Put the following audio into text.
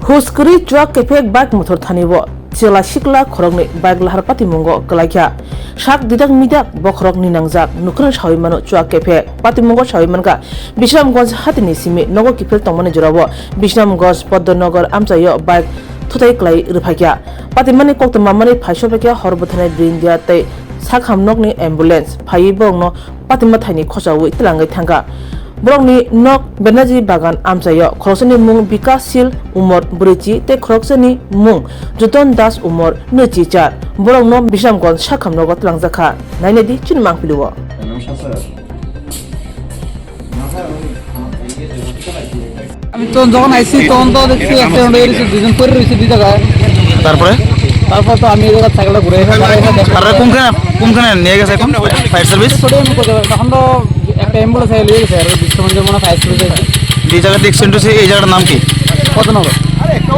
Huskuri truck kepek bike motor thanibo chela sikla khorokni bike lahar patimungo kalaikya sak didak midak bokrok ninangjak nukran sawimano truck kepek patimungo sawimanka Bisramganj hatini simi nogo kipel tongmani jorabo Bisramganj Poddonagar amchayo bike thutai klai ruphaikya patimani koktmamani phaisopekya horbothanai brindia tei sakhamnokni ambulance phaiibongno patima thaini khosawi tilangai thangka Borokni nok Benaji Bagan amchayo khorosani mung Bikasil Umor Burichi te khorosani mung Juton Das Umor Nuchichar borokno Bisramganj sakhamnogo tlangjakha nainedi chinmang piliwo আমি তো যখন আইছি তখন তো দেখছি accident হয়ে গেছে দুজন পড়ে রয়েছে দুই জায়গায় তারপর তো আমি এই জায়গা সাইকেলটা ঘুরে তারা কোনখানে নিয়ে গেছে এখন ফায়ার সার্ভিস তখন তো একটা অ্যাম্বুলেন্স নিয়ে গেছে আর বিশ্বমঞ্জের মনে ফায়ার সার্ভিস যে জায়গাতে অ্যাক্সিডেন্ট হয়েছে এই জায়গাটার নাম কি কত নগর